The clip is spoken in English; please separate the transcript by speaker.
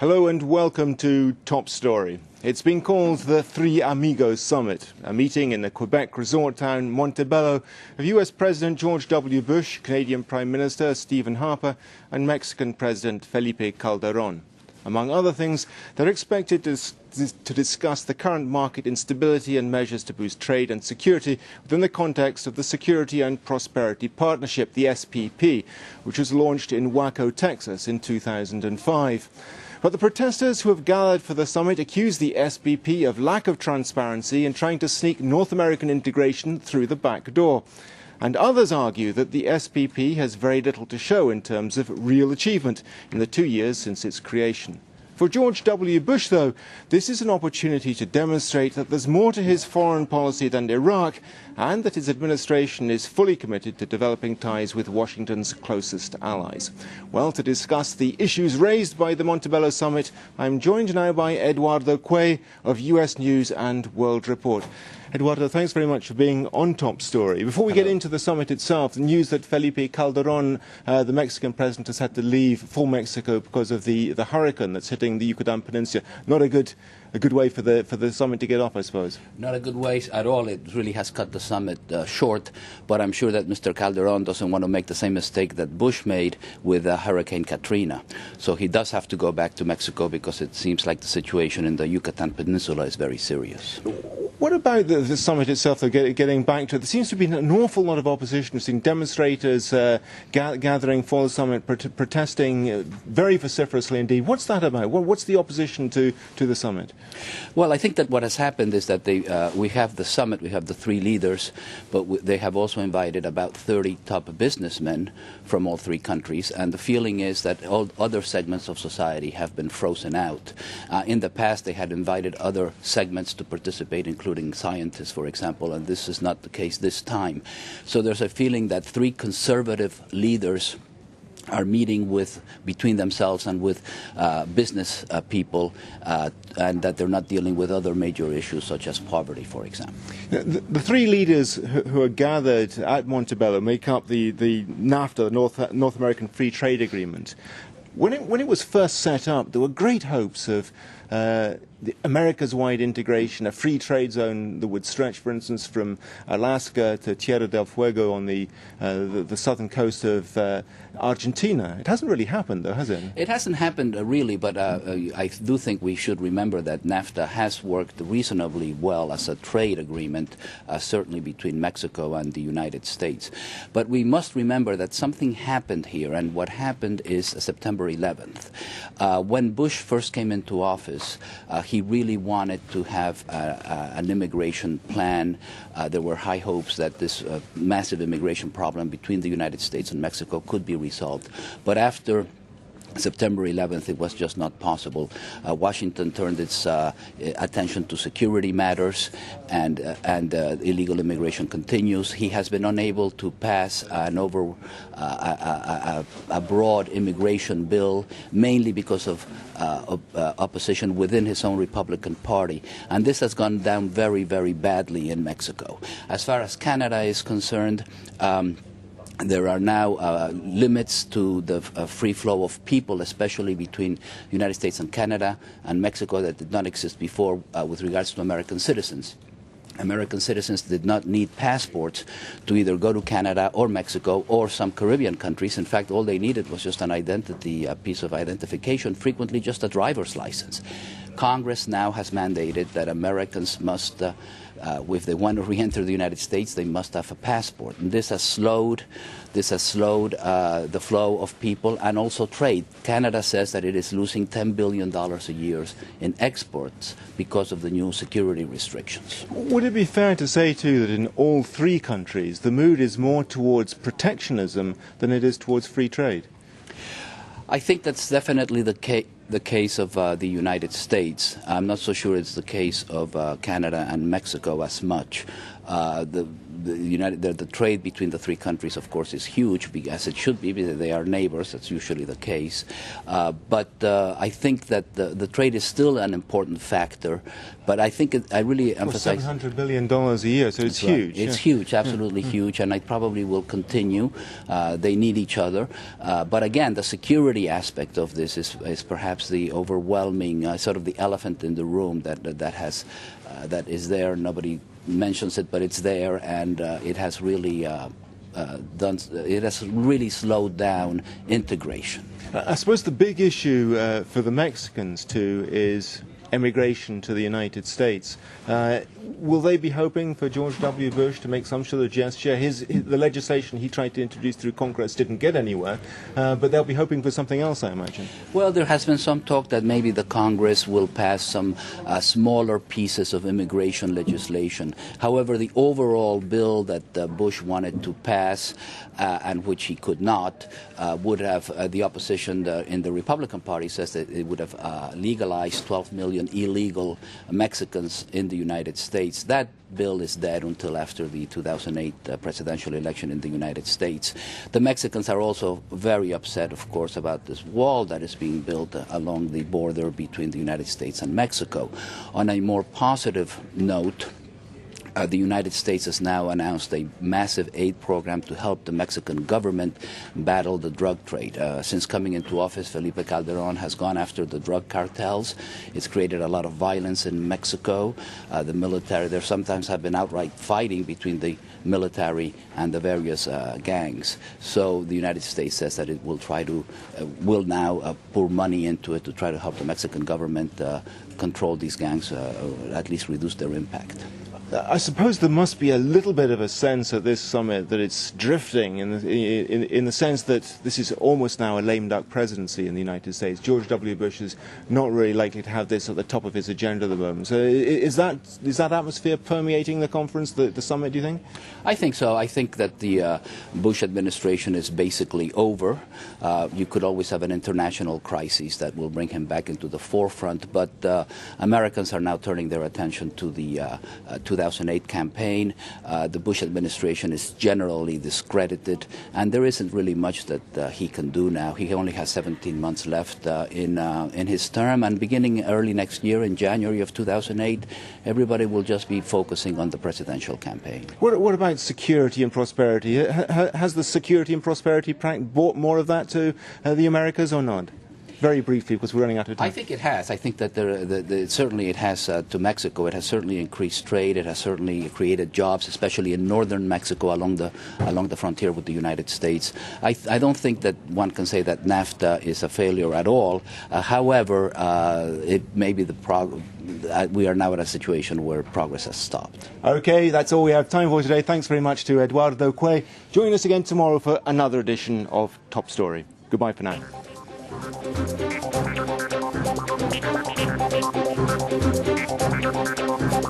Speaker 1: Hello and welcome to Top Story. It's been called the Three Amigos Summit, a meeting in the Quebec resort town Montebello of US President George W. Bush, Canadian Prime Minister Stephen Harper and Mexican President Felipe Calderon. Among other things, they're expected to discuss the current market instability and measures to boost trade and security within the context of the Security and Prosperity Partnership, the SPP, which was launched in Waco, Texas in 2005. But the protesters who have gathered for the summit accuse the SPP of lack of transparency and trying to sneak North American integration through the back door. And others argue that the SPP has very little to show in terms of real achievement in the 2 years since its creation. For George W. Bush, though, this is an opportunity to demonstrate that there's more to his foreign policy than Iraq, and that his administration is fully committed to developing ties with Washington's closest allies. Well, to discuss the issues raised by the Montebello Summit, I'm joined now by Eduardo Quay of US News and World Report. Eduardo, thanks very much for being on Top Story. Before we get into the summit itself, the news that Felipe Calderon, the Mexican president, has had to leave for Mexico because of the hurricane that's hitting the Yucatan Peninsula. Not a good way for the summit to get off, I suppose.
Speaker 2: Not a good way at all. It really has cut the summit short, but I'm sure that Mr. Calderon doesn't want to make the same mistake that Bush made with Hurricane Katrina. So he does have to go back to Mexico because it seems like the situation in the Yucatan Peninsula is very serious.
Speaker 1: What about the summit itself, though, getting back to it? There seems to be an awful lot of opposition. We've seen demonstrators gathering for the summit, protesting very vociferously indeed. What's that about? What's the opposition to the summit?
Speaker 2: Well, I think that what has happened is that we have the summit, we have the three leaders, but they have also invited about 30 top businessmen from all three countries, and the feeling is that all other segments of society have been frozen out. In the past, they had invited other segments to participate, including scientists, for example, and this is not the case this time. So there's a feeling that three conservative leaders are meeting between themselves and with business people, and that they're not dealing with other major issues such as poverty, for example.
Speaker 1: The three leaders who are gathered at Montebello make up the NAFTA, North American Free Trade Agreement. When it was first set up, there were great hopes of the America's-wide integration, a free trade zone that would stretch, for instance, from Alaska to Tierra del Fuego on the southern coast of Argentina. It hasn't really happened, though, has it?
Speaker 2: It hasn't happened really, but I do think we should remember that NAFTA has worked reasonably well as a trade agreement, certainly between Mexico and the United States. But we must remember that something happened here, and what happened is September 11th. When Bush first came into office, he really wanted to have an immigration plan. There were high hopes that this massive immigration problem between the United States and Mexico could be resolved. But after September 11th, it was just not possible. Washington turned its attention to security matters, and illegal immigration continues. He has been unable to pass a broad immigration bill, mainly because of opposition within his own Republican Party. And this has gone down very, very badly in Mexico. As far as Canada is concerned, there are now limits to the free flow of people, especially between the United States and Canada and Mexico, that did not exist before with regards to American citizens. American citizens did not need passports to either go to Canada or Mexico or some Caribbean countries. In fact, all they needed was just an identity, a piece of identification, frequently just a driver's license. Congress now has mandated that Americans must, if they want to re-enter the United States, they must have a passport. And this has slowed the flow of people and also trade. Canada says that it is losing $10 billion a year in exports because of the new security restrictions.
Speaker 1: Would it be fair to say, too, that in all three countries the mood is more towards protectionism than it is towards free trade?
Speaker 2: I think that's definitely the case of the United States. I'm not so sure it's the case of Canada and Mexico as much. the trade between the three countries, of course, is huge, as it should be, because they are neighbors. That's usually the case. But I think that the trade is still an important factor. But I think I really emphasize
Speaker 1: $700 billion a year, so it's huge.
Speaker 2: It's huge, absolutely huge, and it probably will continue. They need each other. But again, the security aspect of this is perhaps the overwhelming, sort of the elephant in the room that is there. Nobody mentions it, but it's there, and it has really slowed down integration.
Speaker 1: I suppose the big issue for the Mexicans too is emigration to the United States. Will they be hoping for George W. Bush to make some sort of gesture? The legislation he tried to introduce through Congress didn't get anywhere, but they'll be hoping for something else, I imagine.
Speaker 2: Well, there has been some talk that maybe the Congress will pass some smaller pieces of immigration legislation. However, the overall bill that Bush wanted to pass, and which he could not, would have the opposition in the Republican Party says that it would have legalized 12 million illegal Mexicans in the United States. That bill is dead until after the 2008 presidential election in the United States. The Mexicans are also very upset, of course, about this wall that is being built along the border between the United States and Mexico. On a more positive note, the United States has now announced a massive aid program to help the Mexican government battle the drug trade. Since coming into office, Felipe Calderon has gone after the drug cartels. It's created a lot of violence in Mexico. The military, there sometimes have been outright fighting between the military and the various gangs. So the United States says that it will will now pour money into it to try to help the Mexican government control these gangs, or at least reduce their impact.
Speaker 1: I suppose there must be a little bit of a sense at this summit that it's drifting in the sense that this is almost now a lame duck presidency in the United States. George W. Bush is not really likely to have this at the top of his agenda at the moment. So is that atmosphere permeating the conference, the summit, do you think?
Speaker 2: I think so. I think that the Bush administration is basically over. You could always have an international crisis that will bring him back into the forefront, but Americans are now turning their attention to the 2008 campaign. The Bush administration is generally discredited, and there isn't really much that he can do now. He only has 17 months left in his term, and beginning early next year, in January of 2008, everybody will just be focusing on the presidential campaign.
Speaker 1: What about security and prosperity? Has the security and prosperity brought more of that to the Americas or not? Very briefly, because we're running out of time.
Speaker 2: I think it has. I think that certainly it has to Mexico. It has certainly increased trade. It has certainly created jobs, especially in northern Mexico along the frontier with the United States. I don't think that one can say that NAFTA is a failure at all. However, it may be we are now at a situation where progress has stopped.
Speaker 1: Okay, that's all we have time for today. Thanks very much to Eduardo Quay. Join us again tomorrow for another edition of Top Story. Goodbye for now.